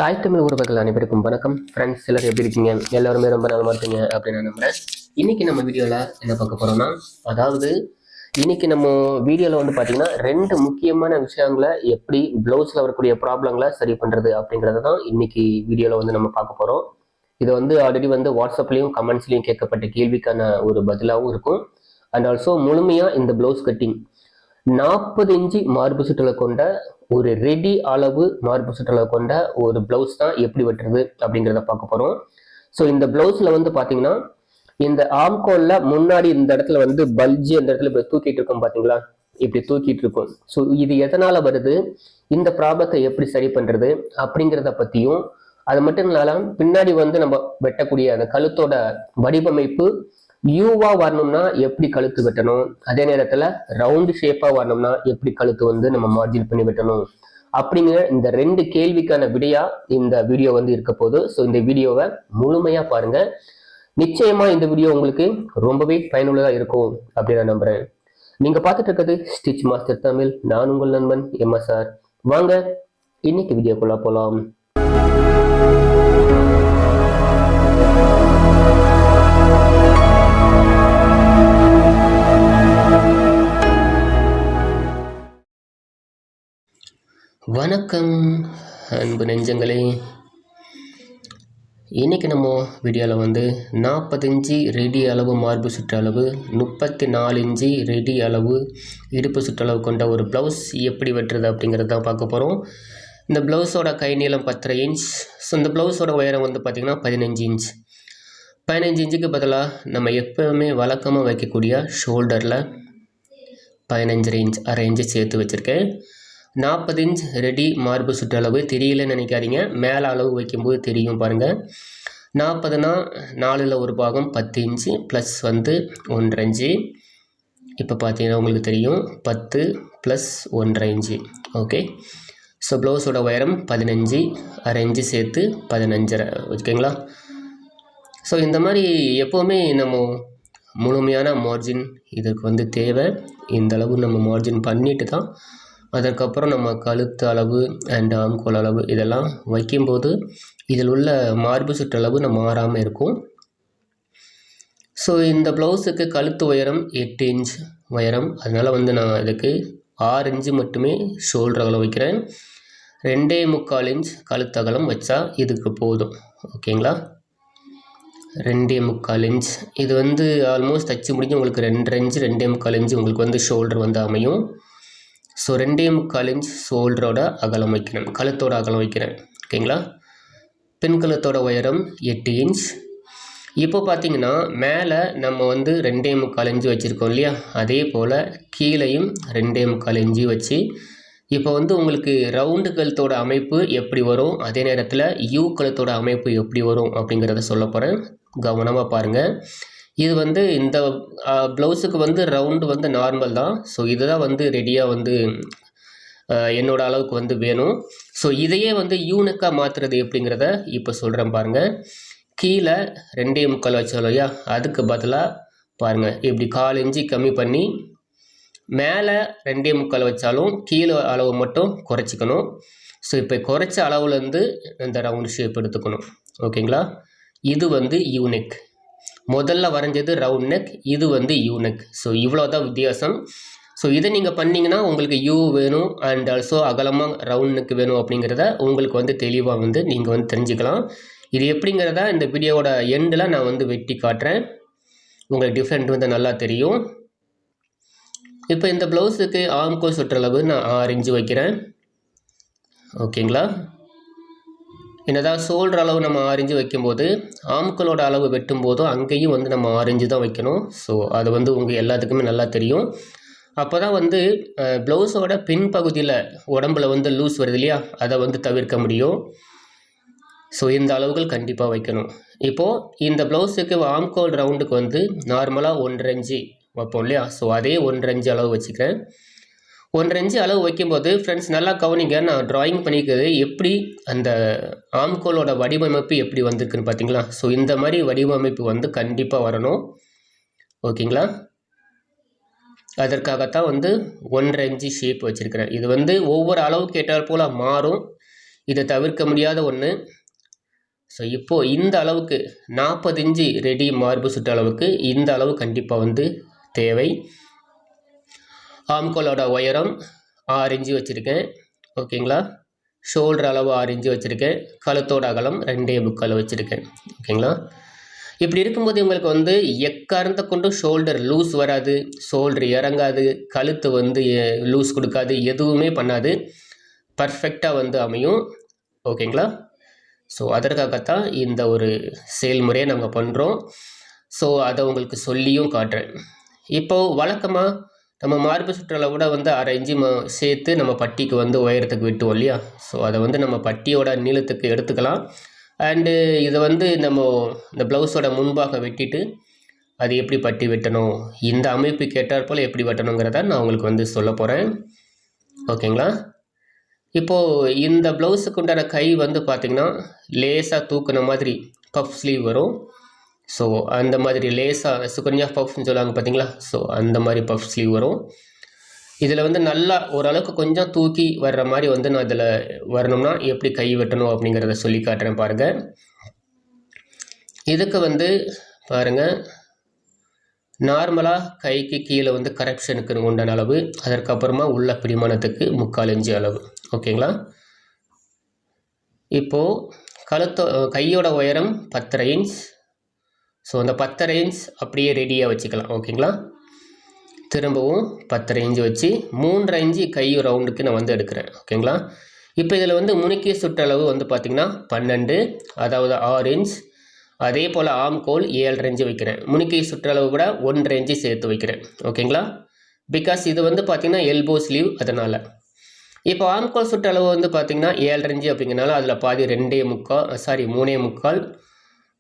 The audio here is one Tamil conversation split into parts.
தாய் தமிழ் உறவுகள் அனைவருக்கும் வணக்கம். ஃப்ரெண்ட்ஸ் எல்லாரும் எப்படி இருக்கீங்க? எல்லாருமே ரொம்ப நலமா இருக்கீங்க அப்படின்னு நான் நம்புறேன். இன்னைக்கு நம்ம வீடியோவில் என்ன பார்க்க போறோம்னா, அதாவது இன்னைக்கு நம்ம வீடியோவில் வந்து பார்த்தீங்கன்னா 2 முக்கியமான விஷயங்களை எப்படி ப்ளவுஸில் வரக்கூடிய ப்ராப்ளங்களை சரி பண்ணுறது அப்படிங்கிறத தான் இன்னைக்கு வீடியோவில் வந்து நம்ம பார்க்க போகிறோம். இது வந்து ஆல்ரெடி வந்து வாட்ஸ்அப்லேயும் கமெண்ட்ஸ்லையும் கேட்கப்பட்ட கேள்விக்கான ஒரு பதிலாகவும் இருக்கும். அண்ட் ஆல்சோ முழுமையாக இந்த ப்ளவுஸ் கட்டிங் 40 இன்ச்சு மார்பு சுற்றலை கொண்ட ஒரு ரெடி அளவு மார்பு சுற்றலை கொண்ட ஒரு பிளவுஸ் தான் எப்படி வெட்டுறது அப்படிங்கிறத பார்க்க போறோம். ஸோ இந்த பிளவுஸ்ல வந்து பாத்தீங்கன்னா இந்த ஆம்கோல்ல முன்னாடி இந்த இடத்துல வந்து பல்ஜி அந்த இடத்துல இப்படி தூக்கிட்டு இருக்கோம் பாத்தீங்களா, இப்படி தூக்கிட்டு இருக்கும். ஸோ இது எதனால வருது, இந்த ப்ராப்ளத்தை எப்படி சரி பண்றது அப்படிங்கிறத பத்தியும், அது மட்டும் இல்லாம பின்னாடி வந்து நம்ம வெட்டக்கூடிய அந்த கழுத்தோட வடிவமைப்பு யூவா வரணும்னா எப்படி கழுத்து வெட்டணும், அதே நேரத்துல ரவுண்டு ஷேப்பா வரணும்னா எப்படி கழுத்து வந்து நம்ம மார்ஜின் பண்ணி வெட்டணும் அப்படிங்கிற இந்த 2 கேள்விக்கான விடையா இந்த வீடியோ வந்து இருக்க போகுது. ஸோ இந்த வீடியோவை முழுமையா பாருங்க. நிச்சயமா இந்த வீடியோ உங்களுக்கு ரொம்பவே பயனுள்ளதா இருக்கும் அப்படின்னு நான் நம்புறேன். நீங்க பார்த்துட்டு இருக்கிறது ஸ்டிச் மாஸ்டர் தமிழ். நான் உங்கள் நண்பன் MSR. வாங்க இன்னைக்கு வீடியோக்குள்ள போலாம். வணக்கம் அன்பு நெஞ்சங்களே. இன்றைக்கி நம்ம வீடியோவில் வந்து 40 இன்ச்சு ரெடி அளவு மார்பு சுற்றளவு, 34 இன்ச்சு ரெடி அளவு இடுப்பு சுற்றளவு கொண்ட ஒரு ப்ளவுஸ் எப்படி வெட்டுறது அப்படிங்கிறது தான் பார்க்க போகிறோம். இந்த ப்ளவுஸோட கை நீளம் 10.5 இன்ச். ஸோ இந்த ப்ளவுஸோட உயரம் வந்து பார்த்திங்கன்னா 15 இன்ச். 15 இன்ச்சுக்கு பதிலாக நம்ம எப்போவுமே வழக்கமாக வைக்கக்கூடிய ஷோல்டரில் 15.5 இன்ச், அரை இன்ச்சு சேர்த்து வச்சுருக்கேன். 40 இன்ச் ரெடி மார்பு சுற்றளவு தெரியலன்னு நினைக்காதீங்க, மேலே அளவு வைக்கும்போது தெரியும் பாருங்கள். 40னா 4ல் ஒரு பாகம் 10 இன்ச்சு ப்ளஸ் வந்து 1.5 இன்ச்சு. இப்போ பார்த்தீங்கன்னா உங்களுக்கு தெரியும் 10 ப்ளஸ் 1.5 இன்ச்சு. ஓகே, ஸோ ப்ளவுஸோட உயரம் 15, அரை இன்ச்சு சேர்த்து 15.5. ஓகேங்களா? ஸோ இந்த மாதிரி எப்போவுமே நம்ம முழுமையான மார்ஜின் இதற்கு வந்து தேவை. இந்த அளவு நம்ம மார்ஜின் பண்ணிட்டு தான் அதற்கப்புறம் நம்ம கழுத்து அளவு அண்ட் ஆம்கோல் அளவு இதெல்லாம் வைக்கும்போது இதில் உள்ள மார்பு சுற்றளவு நம்ம மாறாமல் இருக்கும். ஸோ இந்த ப்ளவுஸுக்கு கழுத்து உயரம் 8 இன்ச் உயரம். அதனால் வந்து நான் இதுக்கு 6 இன்ச்சு மட்டுமே ஷோல்டர் அகலம் வைக்கிறேன். 2.25 இன்ச் கழுத்து அகலம் வச்சா இதுக்கு போதும். ஓகேங்களா? 2.25 இன்ச். இது வந்து ஆல்மோஸ்ட் தச்சு முடிஞ்சு உங்களுக்கு 2.5 இன்ச்சு 2.25 இன்ச்சு உங்களுக்கு வந்து ஷோல்டர் வந்து அமையும். ஸோ 2.25 இன்ச் ஷோல்டரோட அகலம் வைக்கிறேன், கழுத்தோட அகலம் வைக்கிறேன். ஓகேங்களா? பெண் கழுத்தோட உயரம் 8 இன்ச். இப்போ பார்த்தீங்கன்னா மேலே நம்ம வந்து 2.25 இன்ச்சு வச்சுருக்கோம் இல்லையா, அதே போல் கீழையும் 2.25 இன்ச்சு வச்சு இப்போ வந்து உங்களுக்கு ரவுண்டு கழுத்தோட அமைப்பு எப்படி வரும், அதே நேரத்தில் யூ கழுத்தோட அமைப்பு எப்படி வரும் அப்படிங்கிறத சொல்ல போகிறேன். கவனமாக பாருங்கள். இது வந்து இந்த ப்ளவுஸுக்கு வந்து ரவுண்டு வந்து நார்மல் தான். ஸோ இதுதான் வந்து ரெடியாக வந்து என்னோடய அளவுக்கு வந்து வேணும். ஸோ இதையே வந்து யூனிக்காக மாற்றுறது எப்படிங்கிறத இப்போ சொல்கிறேன் பாருங்கள். கீழே 2.25 வச்சோம் இல்லையா, அதுக்கு பதிலாக பாருங்கள் இப்படி 1/4 இன்ச்சு கம்மி பண்ணி மேலே 2.25 வச்சாலும் கீழே அளவு மட்டும் குறைச்சிக்கணும். ஸோ இப்போ குறைச்ச அளவுலேருந்து இந்த ரவுண்டு ஷேப் எடுத்துக்கணும். ஓகேங்களா? இது வந்து யூனிக். முதல்ல வரைஞ்சது ரவுண்ட் நெக், இது வந்து யூ நெக். ஸோ இவ்வளோ தான் வித்தியாசம். ஸோ இதை நீங்கள் பண்ணிங்கன்னா உங்களுக்கு யூ வேணும் அண்ட் ஆல்சோ அகலமாக ரவுண்ட் நெக் வேணும் அப்படிங்கிறத உங்களுக்கு வந்து தெளிவாக வந்து நீங்கள் வந்து தெரிஞ்சுக்கலாம். இது எப்படிங்கிறத இந்த வீடியோவோட எண்டில் நான் வந்து வெட்டி காட்டுறேன். உங்களுக்கு டிஃப்ரெண்ட் வந்து நல்லா தெரியும். இப்போ இந்த ப்ளவுஸுக்கு ஆம்கோல் சுற்றளவு நான் 6 இன்ச்சு வைக்கிறேன். ஓகேங்களா? என்னதான் ஷோல்டர் அளவு நம்ம 6 இன்ச்சு வைக்கும்போது ஆம்கோலோட அளவு வெட்டும் போதும் அங்கேயும் வந்து நம்ம 6 இன்ச்சு தான் வைக்கணும். ஸோ அது வந்து உங்கள் எல்லாத்துக்குமே நல்லா தெரியும். அப்போ தான் வந்து ப்ளவுஸோட பின்பகுதியில் உடம்புல வந்து லூஸ் வருது இல்லையா, அதை வந்து தவிர்க்க முடியும். ஸோ இந்த அளவுகள் கண்டிப்பாக வைக்கணும். இப்போது இந்த ப்ளவுஸுக்கு ஆம்கோல் ரவுண்டுக்கு வந்து நார்மலாக 1.5 இன்ச்சு வைப்போம் இல்லையா, ஸோ அதே 1.5 இன்ச்சு அளவு வச்சுக்கிறேன். 1.5 இன்ச்சு அளவு வைக்கும்போது ஃப்ரெண்ட்ஸ் நல்லா கவனிங்க, நான் ட்ராயிங் பண்ணிக்கிறது எப்படி அந்த ஆம்கோலோட வடிவமைப்பு எப்படி வந்திருக்குன்னு பார்த்தீங்களா. ஸோ இந்த மாதிரி வடிவமைப்பு வந்து கண்டிப்பாக வரணும். ஓகேங்களா? அதற்காகத்தான் வந்து 1.5 இன்ச்சு ஷேப் வச்சுருக்கிறேன். இது வந்து ஒவ்வொரு அளவுக்கு ஏற்றாற் போல் மாறும். இதை தவிர்க்க முடியாத ஒன்று. ஸோ இப்போது இந்த அளவுக்கு 40 இன்ச்சு ரெடி மார்பு சுற்றளவுக்கு இந்த அளவு கண்டிப்பாக வந்து தேவை. ஆம்கோலோட உயரம் 6 இன்ச்சு வச்சுருக்கேன். ஓகேங்களா? ஷோல்டர் அளவு 6 இன்ச்சு வச்சுருக்கேன். கழுத்தோட அகலம் 2.25 வச்சுருக்கேன். ஓகேங்களா? இப்படி இருக்கும்போது உங்களுக்கு வந்து எக்காரணத்தை கொண்டும் ஷோல்டர் லூஸ் வராது, ஷோல்டர் இறங்காது, கழுத்து வந்து லூஸ் கொடுக்காது, எதுவுமே பண்ணாது, பர்ஃபெக்டாக வந்து அமையும். ஓகேங்களா? ஸோ அதற்காகத்தான் இந்த ஒரு செயல்முறையை நாங்கள் பண்ணுறோம். ஸோ அதை உங்களுக்கு சொல்லியும் காட்டுறேன். இப்போது வழக்கமாக நம்ம மார்பு சுற்றளவோட வந்து 1/2 இன்ச்சு சேர்த்து நம்ம பட்டிக்கு வந்து உயரத்துக்கு வெட்டுவோம் இல்லையா? ஸோ அதை வந்து நம்ம பட்டியோட நீளத்துக்கு எடுத்துக்கலாம். அண்டு இதை வந்து நம்ம இந்த ப்ளவுஸோட முன்பாக வெட்டிட்டு அது எப்படி பட்டி வெட்டணும், இந்த அமைப்புக்கு ஏற்றாற்போல் எப்படி வெட்டணுங்கிறத நான் உங்களுக்கு வந்து சொல்ல போகிறேன். ஓகேங்களா? இப்போது இந்த ப்ளவுஸுக்கு உண்டான கை வந்து பார்த்திங்கன்னா லேசாக தூக்குன மாதிரி பஃப் ஸ்லீவ் வரும். ஸோ அந்த மாதிரி லேசாக சுகன்யா பஃப்னு சொல்லுவாங்க பார்த்தீங்களா? ஸோ அந்த மாதிரி பஃப் ஸ்லீவ் வரும். இதில் வந்து நல்லா ஓரளவுக்கு கொஞ்சம் தூக்கி வர்ற மாதிரி வந்து நான் இதில் வரணும்னா எப்படி கை வெட்டணும் அப்படிங்கிறத சொல்லி காட்டுறேன் பாருங்கள். இதுக்கு வந்து பாருங்கள், நார்மலாக கைக்கு கீழே வந்து கரெக்ஷனுக்கு உண்டான அளவு, அதற்கப்புறமா உள்ள பிடிமானத்துக்கு 3/4 இன்ச்சு அளவு. ஓகேங்களா? இப்போது கையோட உயரம் 10.5 இன்ச். ஸோ அந்த 10.5 இன்ச் அப்படியே ரெடியாக வச்சுக்கலாம். ஓகேங்களா? திரும்பவும் 10.5 இன்ச்சு வச்சு 3.5 இன்ச்சு கை ரவுண்டுக்கு நான் வந்து எடுக்கிறேன். ஓகேங்களா? இப்போ இதில் வந்து முனிக்கை சுற்றளவு வந்து பார்த்திங்கன்னா 12, அதாவது 6 இன்ச். அதே போல் ஆம்கோல் 7.5 இன்ச்சு வைக்கிறேன். முனிக்கை சுற்றளவு கூட 1.5 இன்ச்சு சேர்த்து வைக்கிறேன். ஓகேங்களா? பிகாஸ் இது வந்து பார்த்திங்கன்னா எல்போ ஸ்லீவ், அதனால். இப்போ ஆம்கோல் சுற்றளவு வந்து பார்த்திங்கன்னா 7.5 இன்ச்சு அப்படிங்கிறனால அதில் பாதி 3.25.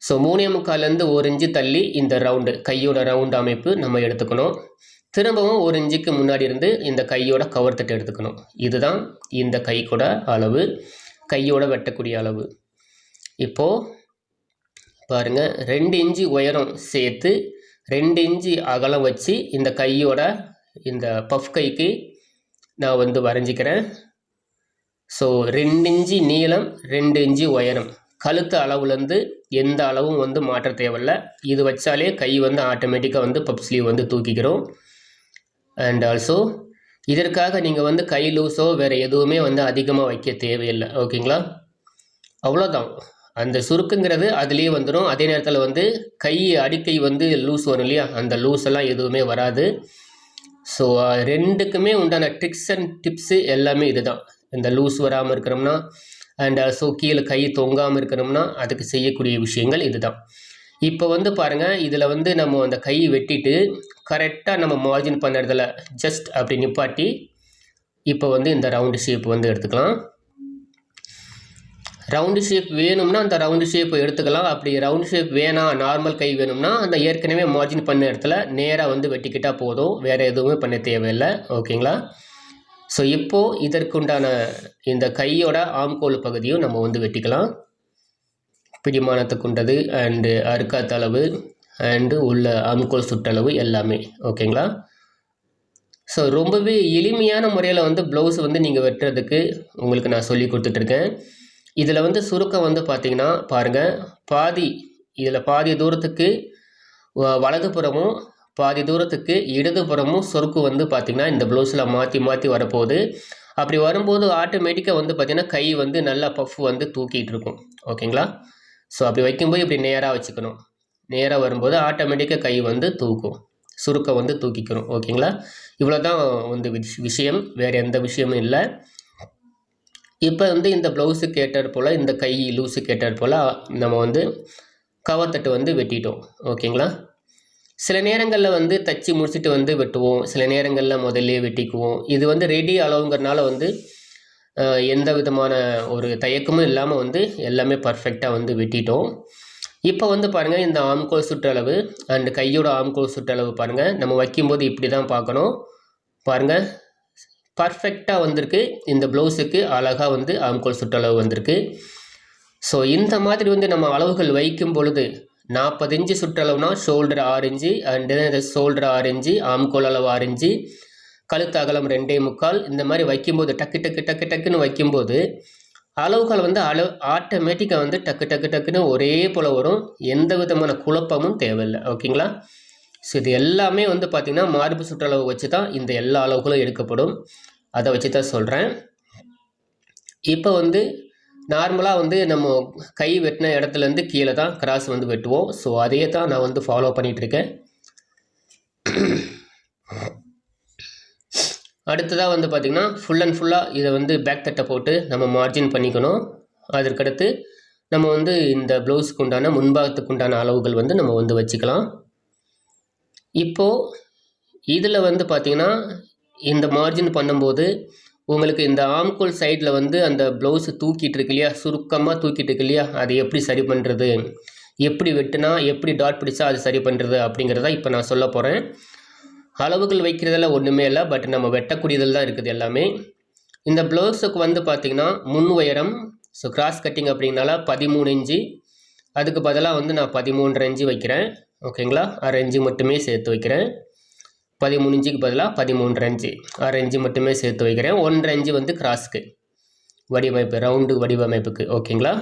ஸோ 3.25லேருந்து 1 இன்ச்சு தள்ளி இந்த ரவுண்டு கையோட ரவுண்டு அமைப்பு நம்ம எடுத்துக்கணும். திரும்பவும் 1 இன்ச்சுக்கு முன்னாடி இருந்து இந்த கையோட கவர் தட்டு எடுத்துக்கணும். இதுதான் இந்த கைக்கூட அளவு, கையோட வெட்டக்கூடிய அளவு. இப்போது பாருங்கள், 2 இன்ச்சு உயரம் சேர்த்து 2 இன்ச்சு அகலம் வச்சு இந்த கையோட இந்த பஃப் கைக்கு நான் வந்து வரைஞ்சிக்கிறேன். ஸோ 2 இன்ச்சு நீளம், 2 இன்ச்சு உயரம். கழுத்து அளவுலேருந்து எந்த அளவும் வந்து மாற்ற தேவையில்லை. இது வச்சாலே கை வந்து ஆட்டோமேட்டிக்காக வந்து பப் ஸ்லீவ் வந்து தூக்கிக்கிறோம். அண்ட் ஆல்சோ இதற்காக நீங்கள் வந்து கை லூஸோ வேறு எதுவுமே வந்து அதிகமாக வைக்க தேவையில்லை. ஓகேங்களா? அவ்வளோதான். அந்த சுருக்குங்கிறது அதுலேயே வந்துடும். அதே நேரத்தில் வந்து கை அடிக்கை வந்து லூஸ் வரும் இல்லையா? அந்த லூஸ் எல்லாம் எதுவுமே வராது. ஸோ ரெண்டுக்குமே உண்டான ட்ரிக்ஸ் அண்ட் டிப்ஸு எல்லாமே இதுதான். இந்த லூஸ் வராமல் இருக்கிறோம்னா அண்ட் ஆல்சோ கீழே கை தொங்காமல் இருக்கணும்னா அதுக்கு செய்யக்கூடிய விஷயங்கள் இதுதான். இப்போ வந்து பாருங்கள், இதில் வந்து நம்ம அந்த கை வெட்டிட்டு கரெக்டாக நம்ம மார்ஜின் பண்ணுறதுல ஜஸ்ட் அப்படி நிப்பாட்டி இப்போ வந்து இந்த ரவுண்டு ஷேப் வந்து எடுத்துக்கலாம். ரவுண்டு ஷேப் வேணும்னா அந்த ரவுண்டு ஷேப் எடுத்துக்கலாம். அப்படி ரவுண்டு ஷேப் வேணாம், நார்மல் கை வேணும்னா அந்த ஏற்கனவே மார்ஜின் பண்ண இடத்துல நேராக வந்து வெட்டிக்கிட்டால் போதும், வேறு எதுவுமே பண்ண தேவையில்லை. ஓகேங்களா? ஸோ இப்போது இதற்குண்டான இந்த கையோட ஆம்கோல் பகுதியும் நம்ம வந்து வெட்டிக்கலாம். பிடிமானத்துக்குண்டது அண்டு அறுக்காத்தளவு அண்டு உள்ள ஆம்கோல் சுற்றளவு எல்லாமே. ஓகேங்களா? ஸோ ரொம்பவே எளிமையான முறையில் வந்து ப்ளவுஸ் வந்து நீங்கள் வெட்டுறதுக்கு உங்களுக்கு நான் சொல்லி கொடுத்துட்ருக்கேன். இதில் வந்து சுருக்கம் வந்து பார்த்திங்கன்னா பாருங்கள், இதில் பாதி தூரத்துக்கு வலதுபுறமும் பாதி தூரத்துக்கு இடதுபுறமும் சொருக்கு வந்து பார்த்திங்கன்னா இந்த ப்ளவுஸில் மாற்றி மாற்றி வரப்போகுது. அப்படி வரும்போது ஆட்டோமேட்டிக்காக வந்து பார்த்திங்கன்னா கை வந்து நல்லா பஃப் வந்து தூக்கிட்டு இருக்கும். ஓகேங்களா? ஸோ அப்படி வைக்கும்போது இப்படி நேராக வச்சுக்கணும். நேராக வரும்போது ஆட்டோமேட்டிக்காக கை வந்து தூக்கும், சுருக்கம் வந்து தூக்கிக்கணும். ஓகேங்களா? இவ்வளோ தான் வந்து விஷயம், வேறு எந்த விஷயமும் இல்லை. இப்போ வந்து இந்த ப்ளவுஸுக்கு ஏற்றாற் போல், இந்த கை லூஸுக்கு ஏற்றாற் போல் நம்ம வந்து கவர் தட்டு வந்து வெட்டிட்டோம். ஓகேங்களா? சில நேரங்களில் வந்து தச்சு முடிச்சுட்டு வந்து வெட்டுவோம், சில நேரங்களில் முதல்லே வெட்டிக்குவோம். இது வந்து ரெடி அளவுங்கிறனால வந்து எந்த விதமான ஒரு தயக்கமும் இல்லாமல் வந்து எல்லாமே பர்ஃபெக்டாக வந்து வெட்டிட்டோம். இப்போ வந்து பாருங்கள், இந்த ஆம்கோல் சுற்றளவு அண்டு கையோட ஆம்கோல் சுற்றளவு பாருங்கள், நம்ம வைக்கும்போது இப்படி தான் பார்க்கணும். பாருங்கள், பர்ஃபெக்டாக வந்திருக்கு. இந்த ப்ளவுஸுக்கு அழகாக வந்து ஆம்கோல் சுற்றளவு வந்திருக்கு. ஸோ இந்த மாதிரி வந்து நம்ம அளவுகள் வைக்கும் பொழுது 40 இன்ச்சு சுற்றளவுனா shoulder 6 inch and shoulder 6 inch, ஆம்கோல் அளவு 6 இன்ச்சு, கழுத்து அகலம் 2.25. இந்த மாதிரி வைக்கும்போது டக்குன்னு வைக்கும்போது அளவுகள் வந்து ஆட்டோமேட்டிக்காக வந்து டக்கு டக்கு டக்குன்னு ஒரே போல் வரும், எந்த விதமான குழப்பமும் தேவையில்லை. ஓகேங்களா? ஸோ இது எல்லாமே வந்து பார்த்திங்கன்னா மார்பு சுற்றளவு வச்சு தான் இந்த எல்லா அளவுகளும் எடுக்கப்படும். அதை வச்சு தான் சொல்கிறேன். இப்போ வந்து நார்மலாக வந்து நம்ம கை வெட்டின இடத்துலேருந்து கீழே தான் கிராஸ் வந்து வெட்டுவோம். ஸோ அதையே தான் நான் வந்து ஃபாலோ பண்ணிகிட்ருக்கேன். அடுத்ததாக வந்து பார்த்திங்கன்னா ஃபுல் அண்ட் ஃபுல்லாக இதை வந்து பேக் தட்டை போட்டு நம்ம மார்ஜின் பண்ணிக்கணும். அதற்கடுத்து நம்ம வந்து இந்த ப்ளவுஸுக்கு உண்டான முன்பாகத்துக்கு உண்டான அளவுகள் வந்து நம்ம வந்து வச்சுக்கலாம். இப்போது இதில் வந்து பார்த்திங்கன்னா இந்த மார்ஜின் பண்ணும்போது உங்களுக்கு இந்த ஆம்கோல் சைடில் வந்து அந்த ப்ளவுஸு தூக்கிட்டு இருக்கு இல்லையா, சுருக்கமாக தூக்கிட்டு இருக்கு இல்லையா, அது எப்படி சரி பண்ணுறது, எப்படி வெட்டுனா எப்படி டாட் பிடிச்சா அது சரி பண்ணுறது அப்படிங்கிறத இப்போ நான் சொல்ல போகிறேன். அளவுகள் வைக்கிறதெல்லாம் ஒன்றுமே இல்லை, பட் நம்ம வெட்டக்கூடியதில் தான் இருக்குது எல்லாமே. இந்த ப்ளவுஸுக்கு வந்து பார்த்திங்கன்னா முன் உயரம், ஸோ கிராஸ் கட்டிங் அப்படிங்கனால 13 இன்ச்சு, அதுக்கு பதிலாக வந்து நான் 13.5 இன்ச்சு வைக்கிறேன். ஓகேங்களா? 1/2 இன்ச்சு மட்டுமே சேர்த்து வைக்கிறேன். 13 இன்ச்சுக்கு பதிலாக 13.5 இன்ச்சு, 1/2 இன்ச்சு மட்டுமே சேர்த்து வைக்கிறேன். 1.5 இன்ச்சு வந்து கிராஸ்க்கு வடிவமைப்பு, ரவுண்டு வடிவமைப்புக்கு. ஓகேங்களா?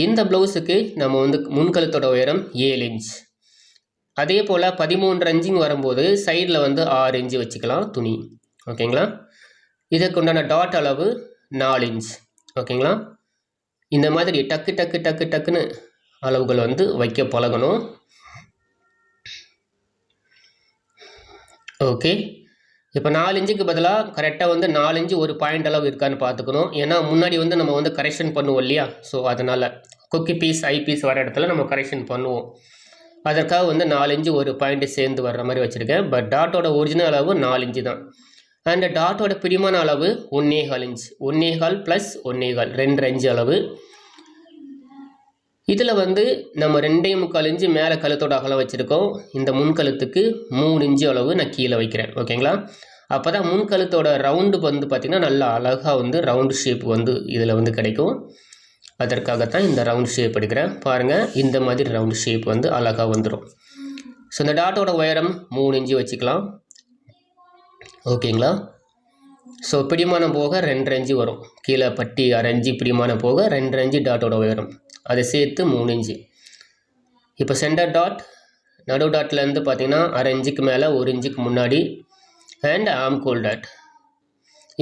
இந்த ப்ளவுஸுக்கு நம்ம வந்து முன்கழுத்தோட உயரம் 7 இன்ச். அதே போல் 13.5 இன்ச்சுங்க வரும்போது சைடில் வந்து 6 இன்ச்சு வச்சுக்கலாம் துணி. ஓகேங்களா? இதுக்கு உண்டான டாட் அளவு 4 இன்ச். ஓகேங்களா? இந்த மாதிரி டக்கு டக்கு டக்கு டக்குன்னு அளவுகள் வந்து வைக்க பழகணும். ஓகே, இப்போ 4 இன்ச்சுக்கு பதிலாக கரெக்டாக வந்து 4 இன்ச்சு ஒரு பாயிண்ட் அளவு இருக்கான்னு பார்த்துக்கணும். ஏன்னா முன்னாடி வந்து நம்ம வந்து கரெக்ஷன் பண்ணுவோம் இல்லையா, ஸோ அதனால் குக்கி பீஸ் ஐ பீஸ் வர இடத்துல நம்ம கரெக்ஷன் பண்ணுவோம். அதற்காக வந்து 4 இன்ச்சு ஒரு பாயிண்ட்டு சேர்ந்து வர்ற மாதிரி வச்சுருக்கேன். பட் டாட்டோட ஒரிஜினல் அளவு 4 இன்ச்சு தான். அண்ட் டாட்டோட பிடிமான அளவு 1.25 இன்ச், 1.25 + 1.25 2.5 இன்ச்சு அளவு. இதில் வந்து நம்ம 2.25 இன்ச்சு மேலே கழுத்தோட அகலம் வச்சுருக்கோம். இந்த முன்கழுத்துக்கு 3 இன்ச்சு அளவு நான் கீழே வைக்கிறேன். ஓகேங்களா? அப்போ தான் முன்கழுத்தோட ரவுண்டு வந்து பார்த்திங்கன்னா நல்லா அழகாக வந்து ரவுண்டு ஷேப் வந்து இதில் வந்து கிடைக்கும். அதற்காகத்தான் இந்த ரவுண்ட் ஷேப் எடுக்கிறேன். பாருங்கள், இந்த மாதிரி ரவுண்டு ஷேப் வந்து அழகாக வந்துடும். ஸோ இந்த டாட்டோட உயரம் 3 இன்ச்சு வச்சுக்கலாம். ஓகேங்களா? ஸோ பிடிமானம் போக 2.5 இன்ச்சு வரும். கீழே பட்டி 1/2 இன்ச்சு பிடிமானம் போக 2.5 இன்ச்சு டாட்டோட உயரம், அதை சேர்த்து 3 இன்ச்சு. இப்போ சென்டர் டாட், நடு டாட்லேருந்து பார்த்திங்கன்னா 1/2 இன்ச்சுக்கு மேலே 1 இன்ச்சுக்கு முன்னாடி, அண்ட் ஆம்கோல் டாட்.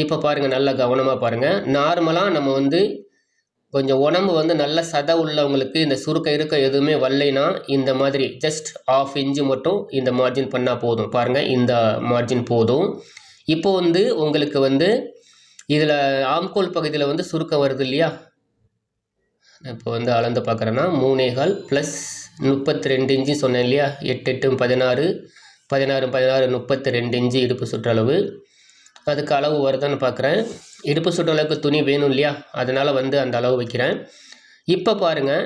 இப்போ பாருங்கள், நல்லா கவனமாக பாருங்கள். நார்மலாக நம்ம வந்து கொஞ்சம் உடம்பு வந்து நல்ல சதை உள்ளவங்களுக்கு இந்த சுருக்க இருக்க எதுவுமே வரலைன்னா இந்த மாதிரி ஜஸ்ட் 1/2 இன்ச்சு மட்டும் இந்த மார்ஜின் பண்ணால் போதும். பாருங்கள், இந்த மார்ஜின் போதும். இப்போ வந்து உங்களுக்கு வந்து இதில் ஆம்கோல் பகுதியில் வந்து சுருக்கம் வருது இல்லையா, இப்போ வந்து அளந்து பார்க்குறேன்னா 3.25 + 32 இன்ச்சு சொன்னேன் இல்லையா, 8 8 16 16 16 32 இன்ச்சு இடுப்பு சுற்றளவு. அதுக்கு அளவு வருதான்னு பார்க்குறேன். இடுப்பு சுற்றளவுக்கு துணி வேணும் இல்லையா, அதனால் வந்து அந்த அளவு வைக்கிறேன். இப்போ பாருங்கள்,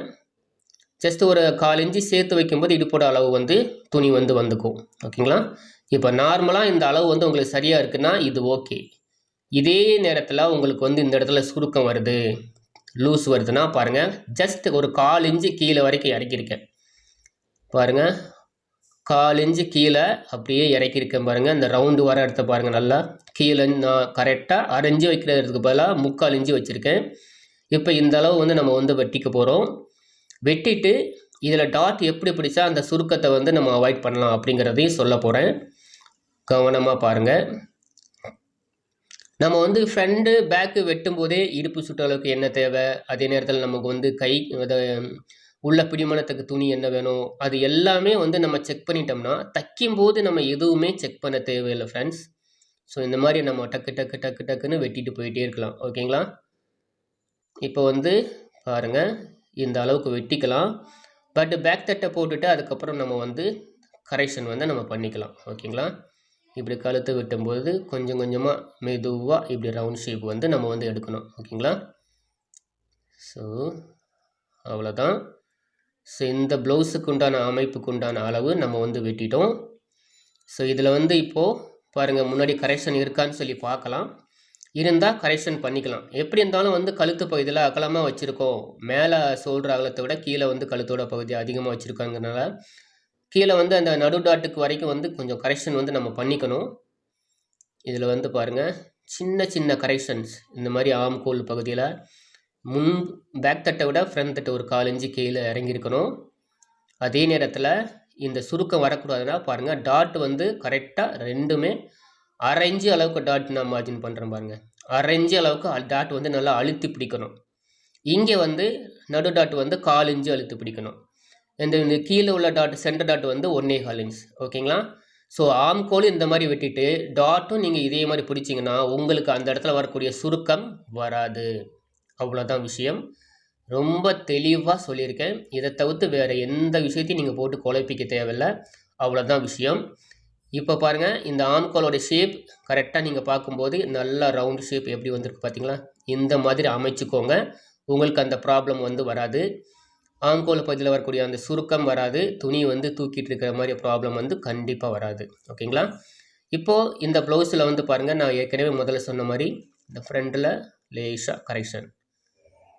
ஜஸ்ட் ஒரு 1/4 இன்ச்சு சேர்த்து வைக்கும்போது இடுப்போட அளவு வந்து துணி வந்து வந்துக்கும். ஓகேங்களா? இப்போ நார்மலாக இந்த அளவு வந்து உங்களுக்கு சரியாக இருக்குன்னா இது ஓகே. இதே நேரத்தில் உங்களுக்கு வந்து இந்த இடத்துல சுருக்கம் வருது, லூஸ் வருதுன்னா பாருங்கள், ஜஸ்ட் ஒரு 1/4 இன்ச்சு கீழே வரைக்கும் இறக்கியிருக்கேன். பாருங்கள், 1/4 இன்ச்சு கீழே அப்படியே இறக்கியிருக்கேன். பாருங்கள், இந்த ரவுண்டு வர இடத்த பாருங்கள். நல்லா கீழே நான் கரெக்டாக 1/2 இன்ச்சு வைக்கிறதுக்கு பதிலாக 3/4 இன்ச்சு வச்சுருக்கேன். இப்போ இந்த அளவு வந்து நம்ம வந்து வெட்டிக்க போகிறோம். வெட்டிட்டு இதில் டாட் எப்படி பிடிச்சா அந்த சுருக்கத்தை வந்து நம்ம அவாய்ட் பண்ணலாம் அப்படிங்கிறதையும் சொல்ல போகிறேன். கவனமாக பாருங்கள். நம்ம வந்து ஃப்ரண்ட்டு பேக்கு வெட்டும் போதே இடுப்பு சுற்றளவுக்கு என்ன தேவை, அதே நேரத்தில் நமக்கு வந்து கை உள்ள பிடிமானத்துக்கு துணி என்ன வேணும், அது எல்லாமே வந்து நம்ம செக் பண்ணிட்டோம்னா தைக்கும்போது நம்ம எதுவுமே செக் பண்ண தேவையில்லை ஃப்ரெண்ட்ஸ். ஸோ இந்த மாதிரி நம்ம டக்கு டக்கு டக்கு டக்குன்னு வெட்டிட்டு போயிட்டே இருக்கலாம். ஓகேங்களா? இப்போ வந்து பாருங்கள், இந்த அளவுக்கு வெட்டிக்கலாம். பட் பேக் தட்டை போட்டுட்டு அதுக்கப்புறம் நம்ம வந்து கரெக்ஷன் வந்து நம்ம பண்ணிக்கலாம். ஓகேங்களா? இப்படி கழுத்து வெட்டும்போது கொஞ்சம் கொஞ்சமாக மெதுவாக இப்படி ரவுண்ட் ஷேப் வந்து நம்ம வந்து எடுக்கணும். ஓகேங்களா? ஸோ அவ்வளோதான். ஸோ இந்த ப்ளவுஸுக்கு உண்டான அமைப்புக்கு உண்டான அளவு நம்ம வந்து வெட்டிட்டோம். ஸோ இதில் வந்து இப்போது பாருங்கள், முன்னாடி கரெக்ஷன் இருக்கான்னு சொல்லி பார்க்கலாம். இருந்தால் கரெக்ஷன் பண்ணிக்கலாம். எப்படி இருந்தாலும் வந்து கழுத்து பகுதியில் அகலமாக வச்சுருக்கோம், மேலே ஷோல்டர் அகலத்தை விட கீழே வந்து கழுத்தோட பகுதி அதிகமாக வச்சுருக்காங்கனால கீழே வந்து அந்த நடு டாட்டுக்கு வரைக்கும் வந்து கொஞ்சம் கரெக்ஷன் வந்து நம்ம பண்ணிக்கணும். இதில் வந்து பாருங்கள், சின்ன சின்ன கரெக்ஷன்ஸ் இந்த மாதிரி ஆம்கோல் பகுதியில் பேக் தட்டை விட ஃப்ரண்ட் தட்டை ஒரு 4 இன்ச்சு கீழே இறங்கியிருக்கணும். அதே நேரத்தில் இந்த சுருக்கம் வரக்கூடாதுன்னா பாருங்கள், டாட் வந்து கரெக்டாக ரெண்டுமே 1/2 இன்ச்சு அளவுக்கு டாட் நான் மார்ஜின் பண்ணுறேன் பாருங்கள். 1/2 இன்ச்சு அளவுக்கு டாட் வந்து நல்லா அழுத்தி பிடிக்கணும். இங்கே வந்து நடு டாட் வந்து 4 இன்ச்சு அழுத்தி பிடிக்கணும். இந்த கீழே உள்ள டாட் சென்டர் டாட் வந்து 1.25 இன்ச். ஓகேங்களா? ஸோ ஆம்கோல் இந்த மாதிரி வெட்டிட்டு டாட்டும் நீங்கள் இதே மாதிரி பிடிச்சிங்கன்னா உங்களுக்கு அந்த இடத்துல வரக்கூடிய சுருக்கம் வராது. அவ்வளோதான் விஷயம். ரொம்ப தெளிவாக சொல்லியிருக்கேன். இதை தவிர்த்து வேறு எந்த விஷயத்தையும் நீங்கள் போட்டு குழப்பிக்க தேவையில்லை. அவ்வளோதான் விஷயம். இப்போ பாருங்கள், இந்த ஆம்கோலோட ஷேப் கரெக்டாக நீங்கள் பார்க்கும்போது நல்லா ரவுண்ட் ஷேப் எப்படி வந்திருக்கு பார்த்தீங்களா? இந்த மாதிரி அமைச்சுக்கோங்க. உங்களுக்கு அந்த ப்ராப்ளம் வந்து வராது. ஆம்கோல் பகுதியில் வரக்கூடிய அந்த சுருக்கம் வராது. துணி வந்து தூக்கிட்டு இருக்கிற மாதிரி ப்ராப்ளம் வந்து கண்டிப்பாக வராது. ஓகேங்களா? இப்போது இந்த ப்ளவுஸில் வந்து பாருங்கள், நான் ஏற்கனவே முதல்ல சொன்ன மாதிரி இந்த ஃப்ரண்டில் லேஷாக கரெக்ஷன்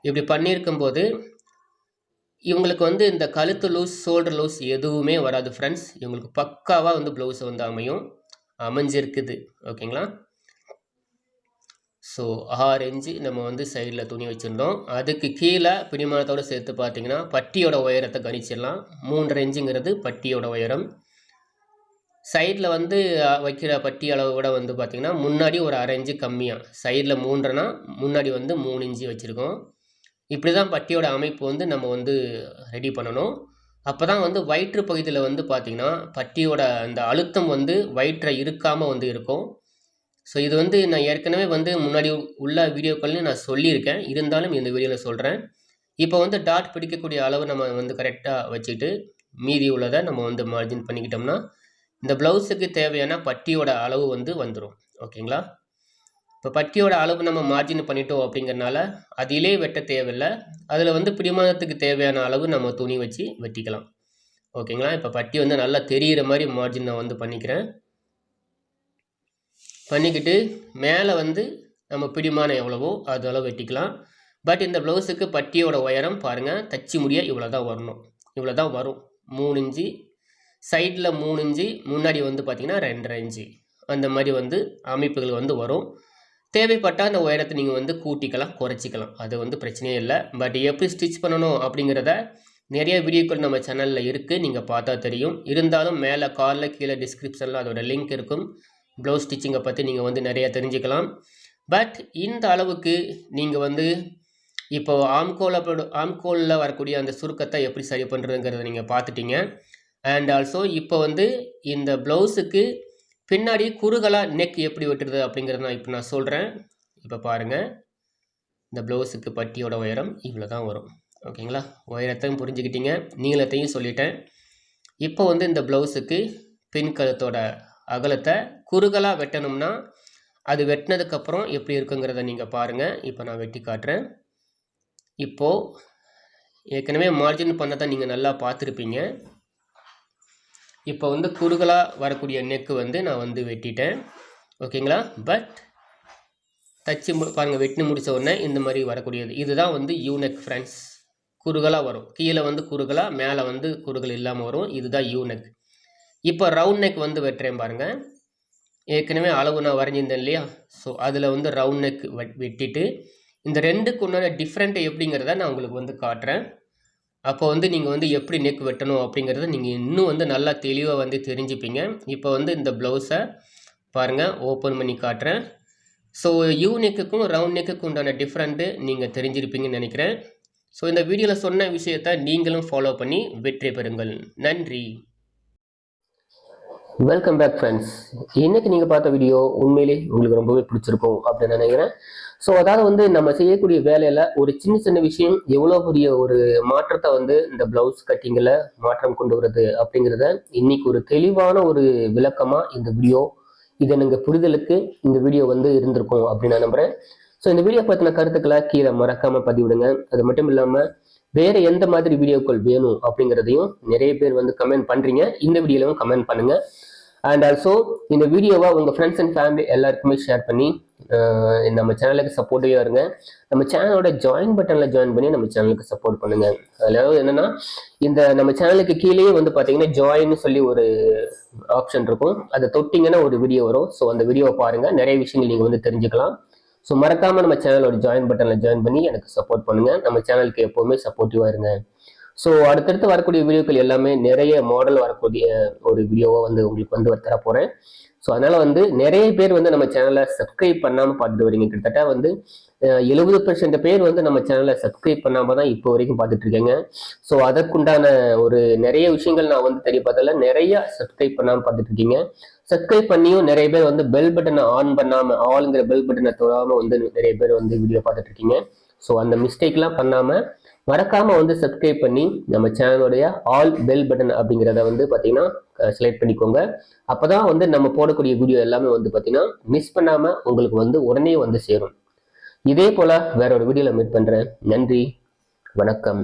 இப்படி பண்ணியிருக்கும்போது இவங்களுக்கு வந்து இந்த கழுத்து லூஸ், ஷோல்டர் லூஸ் எதுவுமே வராது ஃப்ரெண்ட்ஸ். இவங்களுக்கு பக்காவாக வந்து ப்ளவுஸ் வந்து அமைஞ்சிருக்குது. ஓகேங்களா? ஸோ 6 இன்ச்சு நம்ம வந்து சைடில் துணி வச்சுருந்தோம். அதுக்கு கீழே பிடிமானத்தோடு சேர்த்து பார்த்தீங்கன்னா பட்டியோட உயரத்தை கணிச்சிடலாம். 3.5 இன்ச்சுங்கிறது பட்டியோட உயரம். சைடில் வந்து வைக்கிற பட்டி அளவு விட வந்து பார்த்திங்கன்னா முன்னாடி ஒரு 1/2 இன்ச்சு கம்மியாக, சைடில் 3.5னா முன்னாடி வந்து 3 இன்ச்சு வச்சுருக்கோம். இப்படி தான் பட்டியோட அமைப்பு வந்து நம்ம வந்து ரெடி பண்ணணும். அப்போ தான் வந்து வயிற்று பகுதியில் வந்து பார்த்திங்கன்னா பட்டியோட அந்த அழுத்தம் வந்து வயிற்றை இருக்காமல் வந்து இருக்கும். ஸோ இது வந்து நான் ஏற்கனவே வந்து முன்னாடி உள்ள வீடியோக்கள்லையும் நான் சொல்லியிருக்கேன். இருந்தாலும் இந்த வீடியோவில் சொல்கிறேன். இப்போ வந்து டாட் பிடிக்கக்கூடிய அளவு நம்ம வந்து கரெக்டாக வச்சுட்டு மீதி உள்ளதை நம்ம வந்து மார்ஜின் பண்ணிக்கிட்டோம்னா இந்த ப்ளவுஸுக்கு தேவையான பட்டியோட அளவு வந்து வந்துடும். ஓகேங்களா? இப்போ பட்டியோட அளவு நம்ம மார்ஜின் பண்ணிட்டோம் அப்படிங்கிறனால அதிலே வெட்ட தேவையில்லை. அதில் வந்து பிடிமானத்துக்கு தேவையான அளவு நம்ம துணி வச்சு வெட்டிக்கலாம். ஓகேங்களா? இப்போ பட்டி வந்து நல்லா தெரிகிற மாதிரி மார்ஜின் நான் வந்து பண்ணிக்கிறேன். பண்ணிக்கிட்டு மேலே வந்து நம்ம பிடிமானம் எவ்வளவோ அது அளவு வெட்டிக்கலாம். பட் இந்த ப்ளவுஸுக்கு பட்டியோட உயரம் பாருங்கள், தச்சு முடிய இவ்வளோ தான் வரணும். இவ்வளோ தான் வரும். 3 இன்ச்சு சைடில் 3 இன்ச்சு, முன்னாடி வந்து பார்த்திங்கன்னா 2.5 இன்ச்சு அந்த மாதிரி வந்து அமைப்புகள் வந்து வரும். தேவைப்பட்டால் அந்த உயரத்தை நீங்கள் வந்து கூட்டிக்கலாம், குறைச்சிக்கலாம். அது வந்து பிரச்சனையே இல்லை. பட் எப்படி ஸ்டிச் பண்ணணும் அப்படிங்கிறத நிறைய வீடியோக்கள் நம்ம சேனலில் இருக்குது, நீங்கள் பார்த்தா தெரியும். இருந்தாலும் மேலே காலில் கீழே டிஸ்கிரிப்ஷனில் அதோட லிங்க் இருக்கும். ப்ளவுஸ் ஸ்டிச்சிங்கை பற்றி நீங்கள் வந்து நிறையா தெரிஞ்சுக்கலாம். பட் இந்த அளவுக்கு நீங்கள் வந்து இப்போ ஆம்கோலில் வரக்கூடிய அந்த சுருக்கத்தை எப்படி சரி பண்ணுறதுங்கிறத நீங்கள் பார்த்துட்டீங்க. அண்ட் ஆல்சோ இப்போ வந்து இந்த ப்ளவுஸுக்கு பின்னாடி குறுகலாக நெக் எப்படி வெட்டுறது அப்படிங்கிறத நான் சொல்கிறேன். இப்போ பாருங்கள், இந்த ப்ளவுஸுக்கு பட்டியோட உயரம் இவ்வளோ தான் வரும். ஓகேங்களா? உயரத்தையும் புரிஞ்சுக்கிட்டீங்க, நீளத்தையும் சொல்லிட்டேன். இப்போ வந்து இந்த ப்ளவுஸுக்கு பின் கழுத்தோட அகலத்தை குறுகலாக வெட்டணும்னா அது வெட்டினதுக்கப்புறம் எப்படி இருக்குங்கிறத நீங்கள் பாருங்கள். இப்போ நான் வெட்டி காட்டுறேன். இப்போது ஏற்கனவே மார்ஜின் பண்ணதை நீங்கள் நல்லா பார்த்துருப்பீங்க. இப்போ வந்து குறுகலாக வரக்கூடிய நெக்கு வந்து நான் வந்து வெட்டிட்டேன். ஓகேங்களா? பட் தச்சு பாருங்கள், வெட்டி முடித்த உடனே இந்த மாதிரி வரக்கூடியது இதுதான் வந்து யூ நெக் ஃப்ரெண்ட்ஸ். குறுகலாக வரும். கீழே வந்து குறுகலாக, மேலே வந்து குறுகல் இல்லாமல் வரும். இதுதான் யூ நெக். இப்போ ரவுண்ட் நெக் வந்து வெட்டுறேன் பாருங்கள். ஏற்கனவே அளவு நான் வரைஞ்சிருந்தேன் இல்லையா? ஸோ அதில் வந்து ரவுண்ட் நெக் வெட்டிட்டு இந்த ரெண்டுக்கு உண்டான டிஃப்ரெண்ட்டு எப்படிங்கிறத நான் உங்களுக்கு வந்து காட்டுறேன். அப்போ வந்து நீங்கள் வந்து எப்படி நெக் வெட்டணும் அப்படிங்கிறத நீங்கள் இன்னும் வந்து நல்லா தெளிவாக வந்து தெரிஞ்சுப்பீங்க. இப்போ வந்து இந்த ப்ளவுஸை பாருங்கள், ஓப்பன் பண்ணி காட்டுறேன். ஸோ யூ நெக்குக்கும் ரவுண்ட் நெக்குக்கும் உண்டான டிஃப்ரெண்ட்டு நீங்கள் தெரிஞ்சிருப்பீங்கன்னு நினைக்கிறேன். ஸோ இந்த வீடியோவில் சொன்ன விஷயத்தை நீங்களும் ஃபாலோ பண்ணி வெற்றி பெறுங்கள். நன்றி. Welcome back friends. இன்றைக்கி நீங்கள் பார்த்த வீடியோ உண்மையிலே உங்களுக்கு ரொம்பவே பிடிச்சிருக்கும் அப்படின்னு நினைக்கிறேன். ஸோ அதாவது வந்து நம்ம செய்யக்கூடிய வேலையில் ஒரு சின்ன சின்ன விஷயம் எவ்வளோ பெரிய ஒரு மாற்றத்தை வந்து இந்த ப்ளவுஸ் கட்டிங்கில் மாற்றம் கொண்டு வருது அப்படிங்கிறத இன்றைக்கி ஒரு தெளிவான ஒரு விளக்கமாக இந்த வீடியோ, இதை நீங்கள் புரிதலுக்கு இந்த வீடியோ வந்து இருந்திருக்கும் அப்படின்னு நான் நம்புகிறேன். ஸோ இந்த வீடியோ பற்றின கருத்துக்களை கீழே மறக்காமல் பதிவிடுங்க. அது மட்டும் இல்லாமல் வேறு எந்த மாதிரி வீடியோக்கள் வேணும் அப்படிங்கிறதையும் நிறைய பேர் வந்து கமெண்ட் பண்ணுறீங்க. இந்த வீடியோலையும் கமெண்ட் பண்ணுங்கள். அண்ட் ஆல்சோ இந்த வீடியோவை உங்கள் ஃப்ரெண்ட்ஸ் அண்ட் ஃபேமிலி எல்லாருக்குமே ஷேர் பண்ணி நம்ம சேனலுக்கு சப்போர்ட்டிவாக இருங்க. நம்ம சேனலோட ஜாயின் பட்டனில் ஜாயின் பண்ணி நம்ம சேனலுக்கு சப்போர்ட் பண்ணுங்க. அதாவது என்னன்னா, இந்த நம்ம சேனலுக்கு கீழேயே வந்து பார்த்தீங்கன்னா ஜாயின்னு சொல்லி ஒரு ஆப்ஷன் இருக்கும். அதை தொட்டிங்கன்னா ஒரு வீடியோ வரும். ஸோ அந்த வீடியோவை பாருங்க, நிறைய விஷயங்கள் நீங்கள் வந்து தெரிஞ்சுக்கலாம். ஸோ மறக்காம நம்ம சேனலோட ஜாயின் பட்டனில் ஜாயின் பண்ணி எனக்கு சப்போர்ட் பண்ணுங்க. நம்ம சேனலுக்கு எப்பவுமே சப்போர்ட்டிவாக இருங்க. ஸோ அடுத்தடுத்து வரக்கூடிய வீடியோக்கள் எல்லாமே நிறைய மாடல் வரக்கூடிய ஒரு வீடியோவை வந்து உங்களுக்கு வந்து தர போகிறேன். ஸோ அதனால வந்து நிறைய பேர் வந்து நம்ம சேனலை சப்ஸ்கிரைப் பண்ணாமல் பார்த்துட்டு வரீங்க. கிட்டத்தட்ட வந்து 70% பேர் வந்து நம்ம சேனலை சப்ஸ்கிரைப் பண்ணாமல் தான் இப்போ வரைக்கும் பார்த்துட்டு இருக்கேங்க. ஸோ அதற்குண்டான ஒரு நிறைய விஷயங்கள் நான் வந்து தெரியப்பதில்ல. நிறைய சப்ஸ்கிரைப் பண்ணாமல் பார்த்துட்டு இருக்கீங்க. சப்ஸ்கிரைப் பண்ணியும் நிறைய பேர் வந்து பெல் பட்டனை ஆன் பண்ணாமல், ஆளுங்கிற பெல் பட்டனை தொடாமல் வந்து நிறைய பேர் வந்து வீடியோ பார்த்துட்டு இருக்கீங்க. ஸோ அந்த மிஸ்டேக்லாம் பண்ணாமல் மறக்காம வந்து சப்ஸ்கிரைப் பண்ணி நம்ம சேனலுடைய ஆல் பெல் பட்டன் அப்படிங்கிறத வந்து பார்த்தீங்கன்னா செலக்ட் பண்ணிக்கோங்க. அப்போதான் வந்து நம்ம போடக்கூடிய வீடியோ எல்லாமே வந்து பார்த்தீங்கன்னா மிஸ் பண்ணாமல் உங்களுக்கு வந்து உடனே வந்து சேரும். இதே போல் வேற ஒரு வீடியோவில் மீட் பண்ணுறேன். நன்றி, வணக்கம்.